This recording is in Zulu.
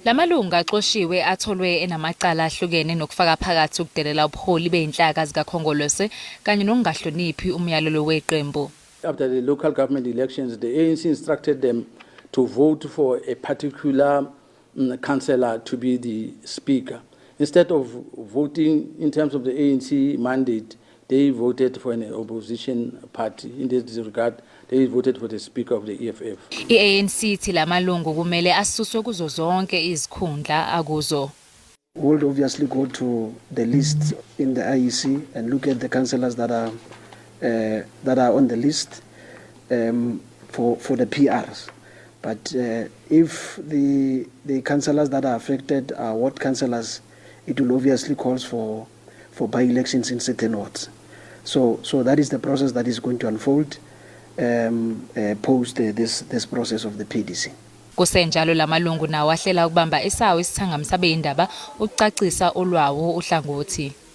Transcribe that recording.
Lamalungu axoshiwe atholwe enamacala ahlukene nokufaka phakathi ukudelela ubuholi beinhlaka zikaKhongolose kanye nokungahloniphi umyalelo weqembu. After the local government elections, the ANC instructed them to vote for a particular councillor to be the speaker. Instead of voting in terms of the ANC mandate, they voted for an opposition party. In this regard, they voted for the speaker of the EFF. eANC ithi lamalungu kumele asuswe kuzo zonke izikhundla akuzo. We'll obviously go to the list in the IEC and look at the councillors that are on the list for the PRs. But if the councillors that are affected are ward councillors, it will obviously calls for by-elections in certain wards. So that is the process that is going to unfold post this process of the PDC. Kusenjalo lamalungu nawo ahlela ukubamba esawo isithangami sabeindaba ukucacisa olwawo uhlangothi.